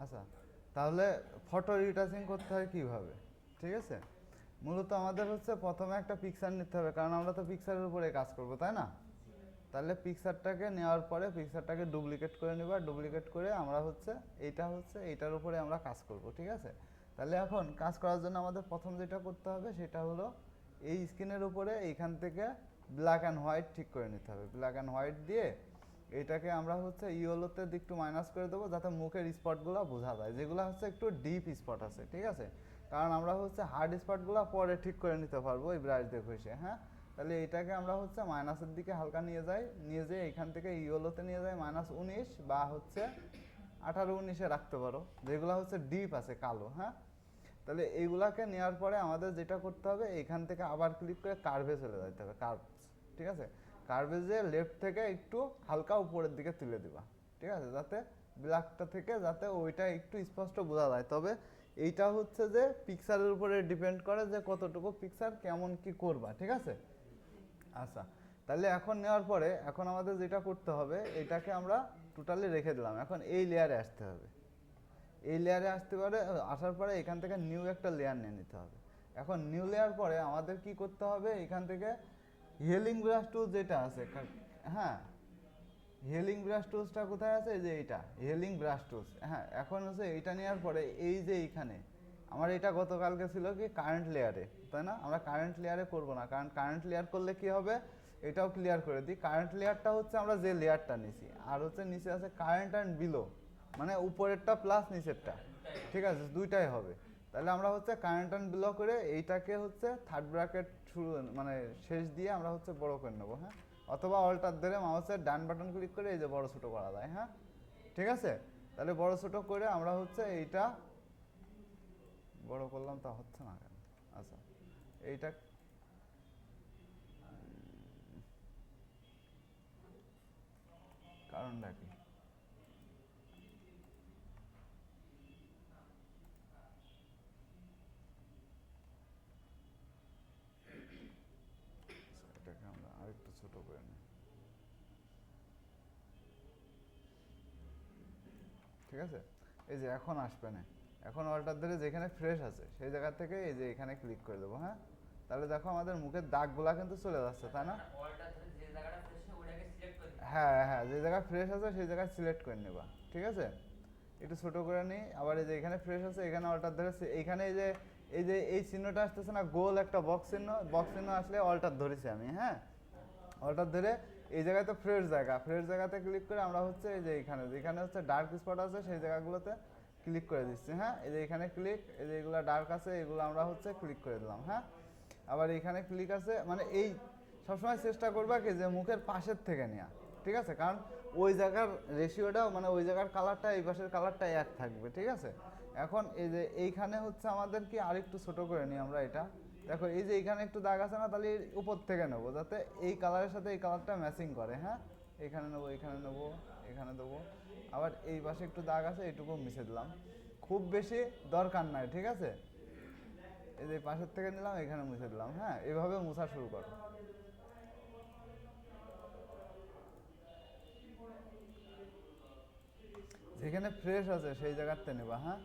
আচ্ছা, তাহলে photo retouching করতে হয় কিভাবে? ঠিক আছে, মূলত আমাদের হচ্ছে প্রথমে একটা পিকচার নিতে হবে, কারণ আমরা তো পিকচারের উপরে কাজ করব, তাই না? তাহলে পিকচারটাকে নেওয়ার পরে পিকচারটাকে ডুপ্লিকেট করে নেব, ডুপ্লিকেট করে আমরা হচ্ছে এইটার উপরে আমরা কাজ করব। ঠিক আছে, তাহলে এখন কাজ করার জন্য আমাদের প্রথম যেটা করতে হবে সেটা হলো এই স্ক্রিনের উপরে এইখান থেকে ব্ল্যাক অ্যান্ড হোয়াইট ঠিক করে নিতে হবে। ব্ল্যাক অ্যান্ড হোয়াইট দিয়ে এটাকে আমরা হচ্ছে ইয়েলোতে একটু মাইনাস করে দেবো, যাতে মুখের স্পটগুলো বোঝা যায়, যেগুলো হচ্ছে একটু ডিপ স্পট আছে। ঠিক আছে, কারণ আমরা হচ্ছে হার্ড স্পটগুলো পরে ঠিক করে নিতে পারবো এই ব্রাশ দিয়ে ঘষে। হ্যাঁ, তাহলে এটাকে আমরা হচ্ছে মাইনাসের দিকে হালকা নিয়ে যাই এখান থেকে ইয়েলোতে নিয়ে যাই -19 বা হচ্ছে 18-19-এ রাখতে পারো, যেগুলো হচ্ছে ডিপ আছে কালো। হ্যাঁ, তাহলে এইগুলাকে নেওয়ার পরে আমাদের যেটা করতে হবে, এখান থেকে আবার ক্লিক করে কার্ভে চলে যেতে হবে, কার্ভ। ঠিক আছে, কার্ভে যে লেফট থেকে একটু হালকা উপরের দিকে তুলে দিবা। ঠিক আছে, যাতে ব্ল্যাকটা থেকে যাতে ওইটা একটু স্পষ্ট বোঝা যায়। তবে এইটা হচ্ছে যে পিকচারের উপরে ডিপেন্ড করে যে কতটুকু পিকচার কেমন কি করবা। ঠিক আছে, আচ্ছা, তাহলে এখন নেওয়ার পরে এখন আমাদের যেটা করতে হবে, এটাকে আমরা টোটালি রেখে দিলাম। এখন এই লেয়ারে আসতে হবে, এই লেয়ারে আসার পরে এখান থেকে নিউ একটা লেয়ার নিয়ে নিতে হবে। এখন নিউ লেয়ার পরে আমাদের কি করতে হবে, এখান থেকে হেলিং ব্রাশ টুল যেটা আছে, হ্যাঁ, হেলিং ব্রাশ টুলসটা কোথায় আছে, এই যে এইটা হেলিং ব্রাশ টুলস। হ্যাঁ, এখন হচ্ছে এইটা নেওয়ার পরে এই যে এইখানে আমার এটা গতকালকে ছিল কি কারেন্ট লেয়ারে, তাই না? আমরা কারেন্ট লেয়ারে করব না, কারণ কারেন্ট লেয়ার করলে কি হবে, এটাও ক্লিয়ার করে দিই। কারেন্ট লেয়ারটা হচ্ছে আমরা যে লেয়ারটা নিছি, আর হচ্ছে নিচে আছে কারেন্ট অ্যান্ড বিলো, মানে উপরেরটা প্লাস নিচেরটা। ঠিক আছে, দুইটাই হবে। তাহলে আমরা হচ্ছে কারেন্ট অ্যান্ড বিলো করে এইটাকে হচ্ছে থার্ড ব্র্যাকেট শুরু মানে শেষ দিয়ে আমরা হচ্ছে বড় করে নেবো। হ্যাঁ, অথবা অল্টার ধরে মাউসের ডান বাটন ক্লিক করে এই যে বড় ছোট করা যায়। হ্যাঁ, ঠিক আছে, তাহলে বড় ছোট করে আমরা হচ্ছে এইটা বড় করলাম, তা হচ্ছে না কেন? আচ্ছা, এইটা কারণটা কি? এটাকে আমরা আরেকটু ছোট করে নিই। ঠিক আছে, এই যে এখন আসবে না, এখন অল্টার ধরে যেখানে ফ্রেশ আছে সেই জায়গা থেকে এই যে এখানে ক্লিক করে দেবো। হ্যাঁ, তাহলে দেখো আমাদের মুখের দাগগুলা কিন্তু চলে যাচ্ছে, তাই না? হ্যাঁ হ্যাঁ, যে জায়গায় ফ্রেশ আছে সেই জায়গায় সিলেক্ট করে নেবা। ঠিক আছে, একটু ছোট করে নিই। আবার এই যে এখানে ফ্রেশ আছে, এখানে অল্টার ধরে এইখানে এই যে এই চিহ্নটা আসতেছে না, গোল একটা বক্স চিহ্ন আসলে অল্টার ধরেছি আমি। হ্যাঁ, অল্টার ধরে এই জায়গায় তো ফ্রেশ জায়গাতে ক্লিক করে আমরা হচ্ছে এই যে যেখানে হচ্ছে ডার্ক স্পট আছে সেই জায়গাগুলোতে ক্লিক করে দিচ্ছি। হ্যাঁ, এই যে এখানে ক্লিক, এই যে এগুলো ডার্ক আছে এগুলো আমরা হচ্ছে ক্লিক করে দিলাম। হ্যাঁ, আবার এখানে ক্লিক আছে, মানে এই সবসময় চেষ্টা করবা কি যে মুখের পাশের থেকে নেওয়া। ঠিক আছে, কারণ ওই জায়গার রেশিওটাও মানে ওই জায়গার কালারটা এই পাশের কালারটা এক থাকবে। ঠিক আছে, এখন এই যে এইখানে হচ্ছে আমাদের কি আরেকটু ছোট করে নিই আমরা এটা। দেখো এই যে এইখানে একটু দাগ আছে না, তাহলে উপর থেকে নেবো যাতে এই কালারের সাথে এই কালারটা ম্যাচিং করে। হ্যাঁ, এখানে নেবো, এখানে নেবো, এখানে দেবো। আবার এই পাশে একটু দাগ আছে, এইটুকু মিশে দিলাম, খুব বেশি দরকার নাই। ঠিক আছে, এই যে পাশের থেকে নিলাম, এখানে মুছে দিলাম। হ্যাঁ, এভাবে মোছা শুরু করো। যেখানে ফ্রেশ আছে সেই জায়গাতে নেবা। হ্যাঁ,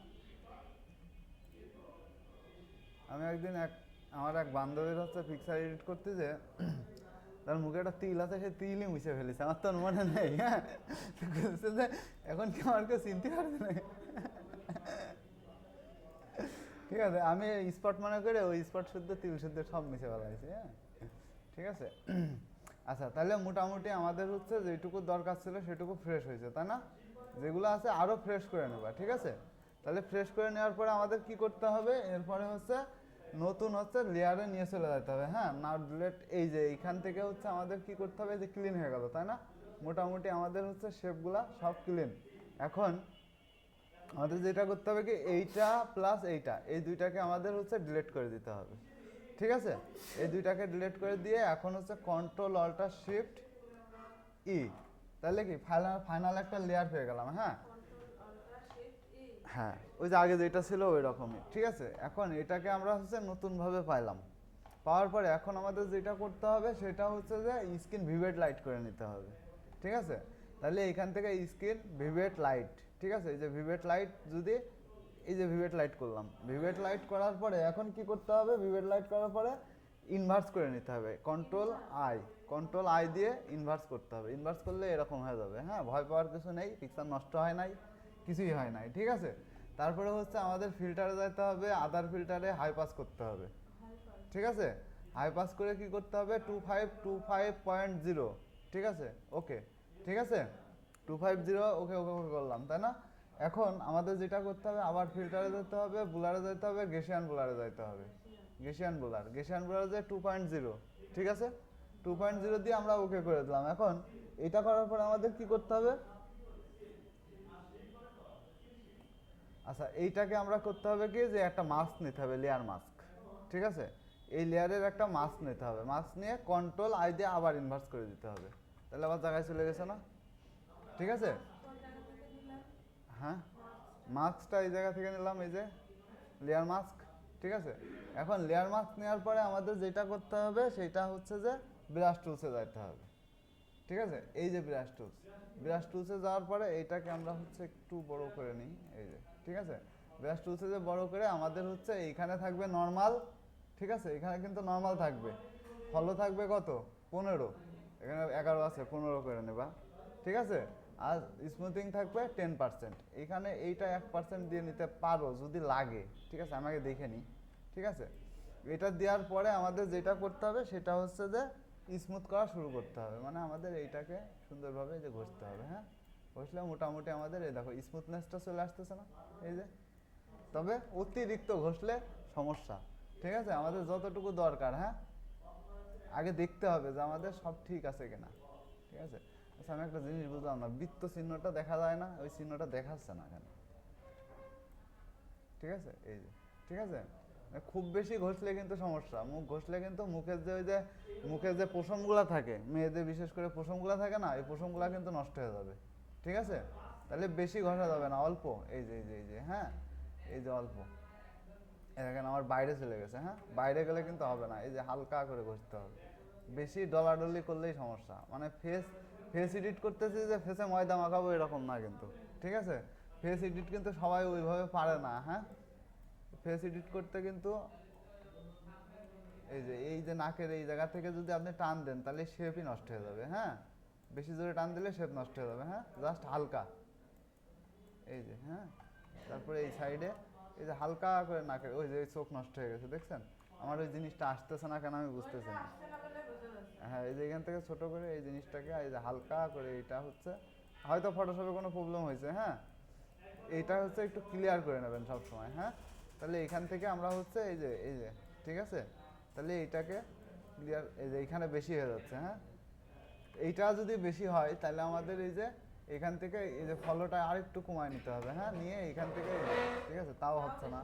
আমি একদিন আমার এক বান্ধবীর হচ্ছে পিকচার এডিট করতে যে তার মুখে একটা তিল আছে, সেই তিলই মুছে ফেলেছে, আমার তো মনে নেই। হ্যাঁ, যে এখন কি আমার কেউ চিনতে পারবে না। ঠিক আছে, আমি স্পট মনে করে ওই স্পট শুদ্ধ তিল শুদ্ধ সব মিশে ফেলাইছি। হ্যাঁ, ঠিক আছে। আচ্ছা, তাহলে মোটামুটি আমাদের হচ্ছে যেটুকু দরকার ছিল সেটুকু ফ্রেশ হয়েছে, তাই না? যেগুলো আছে আরও ফ্রেশ করে নেবা। ঠিক আছে, তাহলে ফ্রেশ করে নেওয়ার পরে আমাদের কি করতে হবে, এরপরে হচ্ছে নতুন হচ্ছে লেয়ারে নিয়ে চলে যেতে হবে। হ্যাঁ, নাও ডিলেট, এই যে এইখান থেকে হচ্ছে আমাদের কি করতে হবে, যে ক্লিন হয়ে গেল, তাই না? মোটামুটি আমাদের হচ্ছে শেপগুলা সব ক্লিন। এখন আমাদের যেটা করতে হবে কি, এইটা প্লাস এইটা, এই দুইটাকে আমাদের হচ্ছে ডিলিট করে দিতে হবে। ঠিক আছে, এই দুইটাকে ডিলিট করে দিয়ে এখন হচ্ছে কন্ট্রোল অল্টার শিফট ই, তাহলে কি ফাইনাল ফাইনাল একটা লেয়ার পেয়ে গেলাম। হ্যাঁ, হ্যাঁ, ওই যে আগে যেটা ছিল ওই রকমই। ঠিক আছে, এখন এটাকে আমরা হচ্ছে নতুনভাবে পাইলাম। পাওয়ার পরে এখন আমাদের যেটা করতে হবে সেটা হচ্ছে যে স্ক্রিন ভিভেট লাইট করে নিতে হবে। ঠিক আছে, তাহলে এইখান থেকে স্ক্রিন ভিভেট লাইট, ঠিক আছে, এই যে ভিভেট লাইট যদি এই যে ভিভেট লাইট করলাম, ভিভেট লাইট করার পরে এখন কি করতে হবে, ভিভেট লাইট করার পরে ইনভার্স করে নিতে হবে, কন্ট্রোল আই দিয়ে ইনভার্স করতে হবে। ইনভার্স করলে এরকম হয়ে যাবে, হ্যাঁ, ভয় পাওয়ার কিছু নেই, পিকচার নষ্ট হয় নাই, কিছুই হয় নাই, ঠিক আছে। তারপরে হচ্ছে আমাদের ফিল্টারে যেতে হবে, আদার ফিল্টারে হাই পাস করতে হবে, ঠিক আছে। হাই পাস করে কি করতে হবে, 2525.0, ঠিক আছে, ওকে, ঠিক আছে, 250, ওকে ওকে ওকে করলাম, তাই না। এখন আমাদের যেটা করতে হবে, আবার ফিল্টারে যেতে হবে, বুলারে যেতে হবে, গেসিয়ান বুলারে যেতে হবে, গেসিয়ান বুলার যে 2.0, ঠিক আছে, 2.0 দিয়ে আমরা ওকে করে দিলাম। এখন এটা করার পর আমাদের কি করতে হবে, আচ্ছা এইটাকে আমরা করতে হবে কি, যে একটা মাস্ক নিতে হবে, লেয়ার মাস্ক, ঠিক আছে। এই লেয়ারের একটা মাস্ক নিতে হবে, মাস্ক নিয়ে কন্ট্রোল আই দিয়ে আবার ইনভার্স করে দিতে হবে, তাহলে আবার জায়গায় চলে গেছে না, ঠিক আছে। হ্যাঁ, মাস্কটা এই জায়গা থেকে নিলাম, এই যে লেয়ার মাস্ক, ঠিক আছে। এখন লেয়ার মাস্ক নেওয়ার পরে আমাদের যেটা করতে হবে সেটা হচ্ছে যে ব্রাশ টুলসে যাইতে হবে, ঠিক আছে। এই যে ব্রাশ টুলসে যাওয়ার পরে এইটাকে আমরা হচ্ছে একটু বড় করে নিই, এই যে, ঠিক আছে। ব্রাশ টুলসে যে বড় করে আমাদের হচ্ছে এইখানে থাকবে নর্মাল, ঠিক আছে, এখানে কিন্তু নর্মাল থাকবে, ফলো থাকবে কত 15, এখানে 11 আছে, 15 করে নেবা, ঠিক আছে। আর স্মুথিং থাকবে 10%, এখানে এইটা 1% দিয়ে নিতে পারো যদি লাগে, ঠিক আছে, আমাকে দেখে নিই, ঠিক আছে। এটা দেওয়ার পরে আমাদের যেটা করতে হবে সেটা হচ্ছে যে স্মুথ করা শুরু করতে হবে, মানে আমাদের এইটাকে সুন্দরভাবে যে ঘষতে হবে, হ্যাঁ, ঘষলে মোটামুটি আমাদের এই দেখো স্মুথনেসটা চলে আসতেছে না, এই যে। তবে অতিরিক্ত ঘষলে সমস্যা, ঠিক আছে, আমাদের যতটুকু দরকার, হ্যাঁ, আগে দেখতে হবে যে আমাদের সব ঠিক আছে কিনা, ঠিক আছে। আচ্ছা আমি একটা জিনিস বুঝলাম না, বৃত্ত চিহ্নটা দেখা যায় না, ওই চিহ্নটা দেখাচ্ছে না কেন, ঠিক আছে, এই যে, ঠিক আছে। খুব বেশি ঘষলে কিন্তু সমস্যা, মুখ ঘষলে কিন্তু মুখের যে ওই যে মুখের যে পশমগুলো থাকে, মেয়েদের বিশেষ করে পশমগুলো থাকে না, এই পশমগুলো কিন্তু নষ্ট হয়ে যাবে, ঠিক আছে। তাহলে বেশি ঘষা যাবে না, অল্প, এই যে এই যে এই যে, হ্যাঁ, এই যে অল্প, দেখেন আমার বাইরে চলে গেছে, হ্যাঁ, বাইরে গেলে কিন্তু হবে না, এই যে হালকা করে ঘষতে হবে, বেশি ডলাডলি করলেই সমস্যা। মানে ফেস এডিট করতেছি যে ফেসে ময়দা মাখাবো এরকম না কিন্তু, ঠিক আছে। ফেস এডিট কিন্তু সবাই ওইভাবে পারে না, হ্যাঁ, ফেস এডিট করতে কিন্তু এই যে নাকের এই জায়গা থেকে যদি আপনি টান দেন তাহলে শেপই নষ্ট হয়ে যাবে, হ্যাঁ, বেশি জোরে টান দিলে শেপ নষ্ট হয়ে যাবে, হ্যাঁ, জাস্ট হালকা, এই যে, হ্যাঁ। তারপরে এই সাইডে এই যে হালকা করে নাকের ওই যে চোখ নষ্ট হয়ে গেছে, দেখছেন, আমার ওই জিনিসটা আসতেছে না কেন আমি বুঝতেছি না, হ্যাঁ, এই যে এখান থেকে ছোট করে এই জিনিসটাকে এই যে হালকা করে, এটা হচ্ছে হয়তো ফটোশপে কোনো প্রবলেম হয়েছে, হ্যাঁ, এইটা হচ্ছে একটু ক্লিয়ার করে নেবেন সব সময়, হ্যাঁ। তাহলে এখান থেকে আমরা হচ্ছে এই যে ঠিক আছে, তাহলে এইটাকে ক্লিয়ার, এই যে এইখানে বেশি হয়ে যাচ্ছে, হ্যাঁ, এইটা যদি বেশি হয় তাহলে আমাদের এই যে এখান থেকে এই যে ফলোটা আর একটু কমায় নিতে হবে, হ্যাঁ, নিয়ে এইখান থেকে, ঠিক আছে, তাও হচ্ছে না,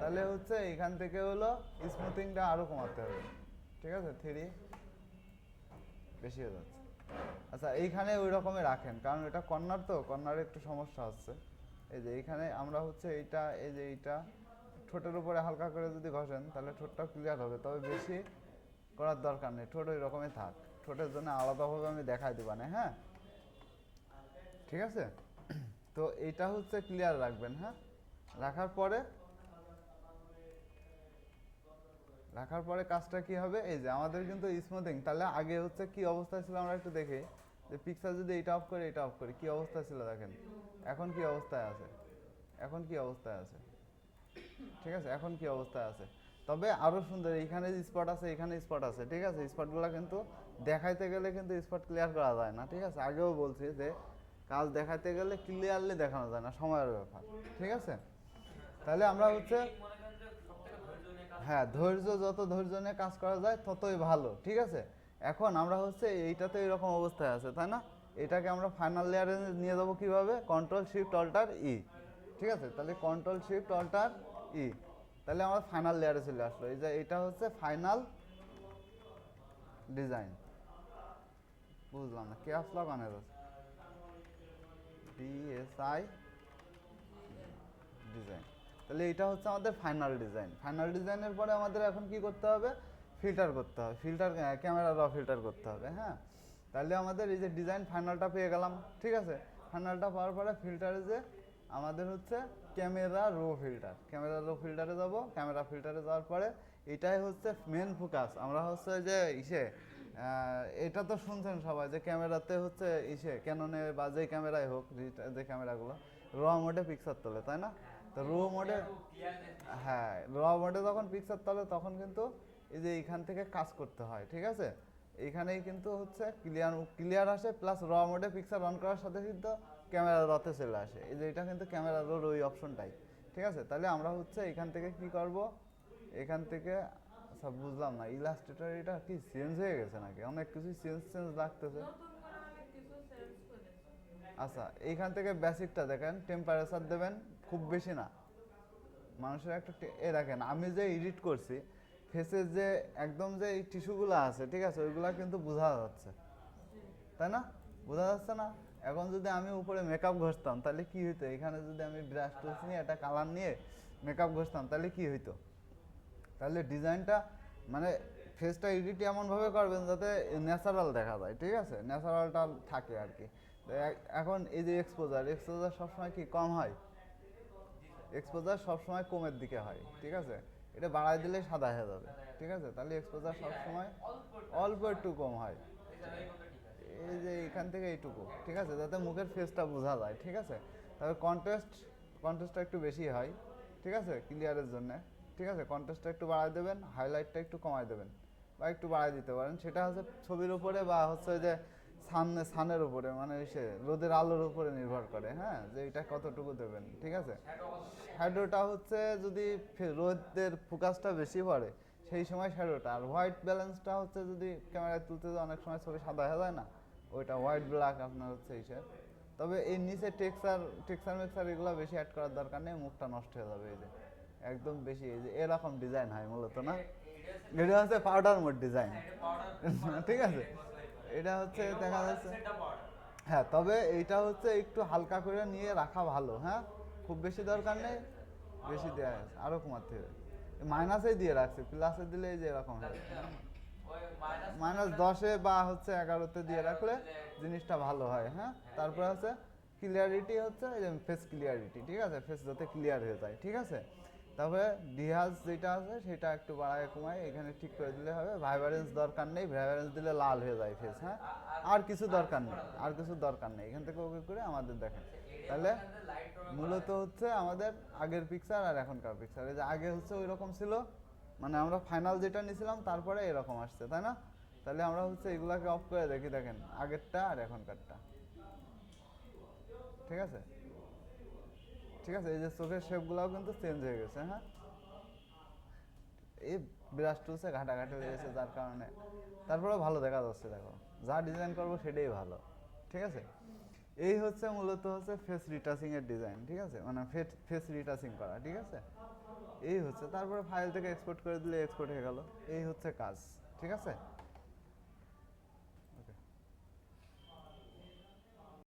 তাহলে হচ্ছে এইখান থেকে হলো স্মুথিংটা আরো কমাতে হবে, ঠিক আছে, 3 বেশি হয়ে যাচ্ছে। আচ্ছা এইখানে ওই রকমই রাখেন, কারণ এটা কর্নার, তো কর্নারে একটু সমস্যা হচ্ছে। এই যে এইখানে আমরা হচ্ছে এইটা, এই যে এইটা ঠোঁটের উপরে হালকা করে যদি ঘষেন তাহলে ঠোঁটটা ক্লিয়ার হবে, তবে বেশি করার দরকার নেই, ঠোঁট ওই রকমই থাক, ঠোঁটের জন্য আলাদাভাবে আমি দেখাই দেবো না, হ্যাঁ, ঠিক আছে। তো এইটা হচ্ছে ক্লিয়ার রাখবেন, হ্যাঁ। রাখার পরে কাজটা কি হবে, এই যে আমাদের কিন্তু স্মুথিং, তাহলে আগে হচ্ছে কি অবস্থায় ছিল আমরা একটু দেখি, যে পিকচার যদি এটা অফ করে এটা অফ করি কি অবস্থা ছিল দেখেন, এখন কি অবস্থায় আছে, ঠিক আছে, এখন কি অবস্থায় আছে। তবে আরো সুন্দর, এইখানে স্পট আছে, এখানে স্পট আছে, ঠিক আছে, স্পটগুলো কিন্তু দেখাইতে গেলে কিন্তু স্পট ক্লিয়ার করা যায় না, ঠিক আছে, আগেও বলছি যে কাজ দেখাইতে গেলে ক্লিয়ারলি দেখানো যায় না, সময়ের ব্যাপার, ঠিক আছে। তাহলে আমরা হচ্ছে, হ্যাঁ, যত ধৈর্য নিয়ে কাজ করা যায় ততই ভালো, ঠিক আছে। এখন আমরা হচ্ছে এইটাতে এরকম অবস্থায় আছে, তাই না, এটাকে আমরা ফাইনাল লেয়ারে নিয়ে যাবো কিভাবে, কন্ট্রোল শিফট অল্টার ই, ঠিক আছে, তাহলে কন্ট্রোল শিফট অল্টার ই, তাহলে আমরা ফাইনাল লেয়ারে চলে আসলো, এই যে এটা হচ্ছে ফাইনাল ডিজাইন, বুঝলাম না কে আসলো কানে ডিএসআই ডিজাইন, তাহলে এটা হচ্ছে আমাদের ফাইনাল ডিজাইনের পরে আমাদের এখন কি করতে হবে, ফিল্টার করতে হবে, ক্যামেরা র ফিল্টার করতে হবে, হ্যাঁ। তাহলে আমাদের এই যে ডিজাইন ফাইনালটা পেয়ে গেলাম, ঠিক আছে। ফাইনালটা পাওয়ার পরে ফিল্টারে যে আমাদের হচ্ছে camera raw filter, camera raw ফিল্টারে যাব। ক্যামেরা ফিল্টারে যাওয়ার পরে এটাই হচ্ছে মেন ফোকাস। আমরা হচ্ছে যে এটা তো শুনছেন সবাই যে ক্যামেরাতে হচ্ছে ক্যাননে বা যে ক্যামেরাই হোক, যে ক্যামেরাগুলো র মোডে পিকচার তোলে, তাই না? তো রো মোডে, হ্যাঁ, র মোডে যখন পিকচার তোলে তখন কিন্তু এই যে এইখান থেকে কাজ করতে হয়, ঠিক আছে। এইখানেই কিন্তু হচ্ছে ক্লিয়ার আসে, প্লাস র মোডে পিকচার অন করার সাথে কিন্তু ক্যামেরা রতে চলে আসে। এই যে এটা কিন্তু ক্যামেরা রোর ওই অপশনটাই, ঠিক আছে। তাহলে আমরা হচ্ছে এখান থেকে কি করব, এখান থেকে সব বুঝলাম না, ইলাস্ট্রেটর এটা কি চেঞ্জ হয়ে গেছে নাকি? অনেক কিছু চেঞ্জ লাগতেছে। আচ্ছা, এইখান থেকে বেসিকটা দেখেন, টেম্পারেচার দেবেন, খুব বেশি না। মানুষের একটা দেখেন, আমি যে এডিট করছি ফেসের যে একদম যে এই টিস্যুগুলো আছে, ঠিক আছে, ওইগুলা কিন্তু বোঝা যাচ্ছে, তাই না? বোঝা যাচ্ছে না? এখন যদি আমি উপরে মেকআপ ঘষতাম তাহলে কি হইতো? এখানে যদি আমি ব্রাশ টুলস নিয়ে একটা কালার নিয়ে মেকআপ ঘষতাম তাহলে কি হইতো? তাহলে ডিজাইনটা মানে ফেসটা এডিট এমনভাবে করবেন যাতে ন্যাচারাল দেখা যায়, ঠিক আছে, ন্যাচারালটা থাকে আর কি। এখন এই যে এক্সপোজার সবসময় কি কম হয়? এক্সপোজার সবসময় কমের দিকে হয়, ঠিক আছে। এটা বাড়াই দিলে সাদা হয়ে যাবে, ঠিক আছে। তাহলে এক্সপোজার সবসময় অল্প একটু কম হয়, এই যে এখান থেকে এইটুকু, ঠিক আছে, যাতে মুখের ফেসটা বোঝা যায়, ঠিক আছে। তবে কন্ট্রাস্টটা একটু বেশি হয়, ঠিক আছে, ক্লিয়ারের জন্য, ঠিক আছে। কন্ট্রাস্টটা একটু বাড়াই দেবেন, হাইলাইটটা একটু কমাই দেবেন বা একটু বাড়াই দিতে পারেন। সেটা হচ্ছে ছবির উপরে বা হচ্ছে যে সানের উপরে, মানে রোদের আলোর উপরে নির্ভর করে, হ্যাঁ, যে এটা কতটুকু দেবেন, ঠিক আছে। শ্যাডোটা হচ্ছে যদি রোদের ফোকাসটা বেশি পড়ে সেই সময় শ্যাডোটা, আর হোয়াইট ব্যালেন্সটা হচ্ছে যদি ক্যামেরায় তুলতে অনেক সময় ছবি সাদা হয়ে যায় না, ওইটা হোয়াইট ব্ল্যাক আপনার হচ্ছে তবে এই নিচে টেক্সচার এগুলো বেশি অ্যাড করার দরকার নেই, মুখটা নষ্ট হয়ে যাবে। এই যে একদম বেশি এই যে এরকম ডিজাইন হয় মূলত, না? এটা হচ্ছে পাউডার মোড ডিজাইন, ঠিক আছে। এটা হচ্ছে দেখা যাচ্ছে, হ্যাঁ, তবে এইটা হচ্ছে একটু হালকা করে নিয়ে রাখা ভালো, হ্যাঁ, খুব বেশি দরকার নেই, বেশি দেওয়া আছে আরও কমাতে হবে। মাইনাসে দিয়ে রাখছি, প্লাসে দিলে এই যে এরকম হয়, -10-এ বা হচ্ছে 11-তে দিয়ে রাখলে জিনিসটা ভালো হয়, হ্যাঁ। তারপরে হচ্ছে ক্লিয়ারিটি, হচ্ছে ফেস ক্লিয়ারিটি, ঠিক আছে, ফেস যাতে ক্লিয়ার হয়ে যায়, ঠিক আছে। তারপরে ডিহাজ যেটা আছে সেটা একটু বাড়ায় কমায় এখানে ঠিক করে দিলে হবে। ভাইব্রেন্স দরকার নেই, ভাইব্রেন্স দিলে লাল হয়ে যায় ফেস, হ্যাঁ। আর কিছু দরকার নেই, এখান থেকে ওকে করে আমাদের দেখেন। তাহলে মূলত হচ্ছে আমাদের আগের পিকচার আর এখনকার পিকচার, এই যে আগে হচ্ছে ওই রকম ছিল, মানে আমরা ফাইনাল যেটা নিয়েছিলাম তারপরে এরকম আসছে, তাই না? তাহলে আমরা হচ্ছে এগুলাকে অফ করে দেখি, দেখেন আগেরটা আর এখনকারটা, ঠিক আছে, ঠিক আছে। এই যে চোখের শেপগুলোও কিন্তু চেঞ্জ হয়ে গেছে, হ্যাঁ। এই ব্রাশ টুলসে ঘাটাঘাটি হয়ে গেছে যার কারণে, তারপরেও ভালো দেখা যাচ্ছে, দেখো যা ডিজাইন করবো সেটাই ভালো, ঠিক আছে। এই হচ্ছে মূলত হচ্ছে ফেস রিটাচিং এর ডিজাইন, ঠিক আছে, মানে ফেস রিটাচিং করা, ঠিক আছে। এই হচ্ছে, তারপরে ফাইল থেকে এক্সপোর্ট করে দিলে এক্সপোর্ট হয়ে গেল, এই হচ্ছে কাজ, ঠিক আছে।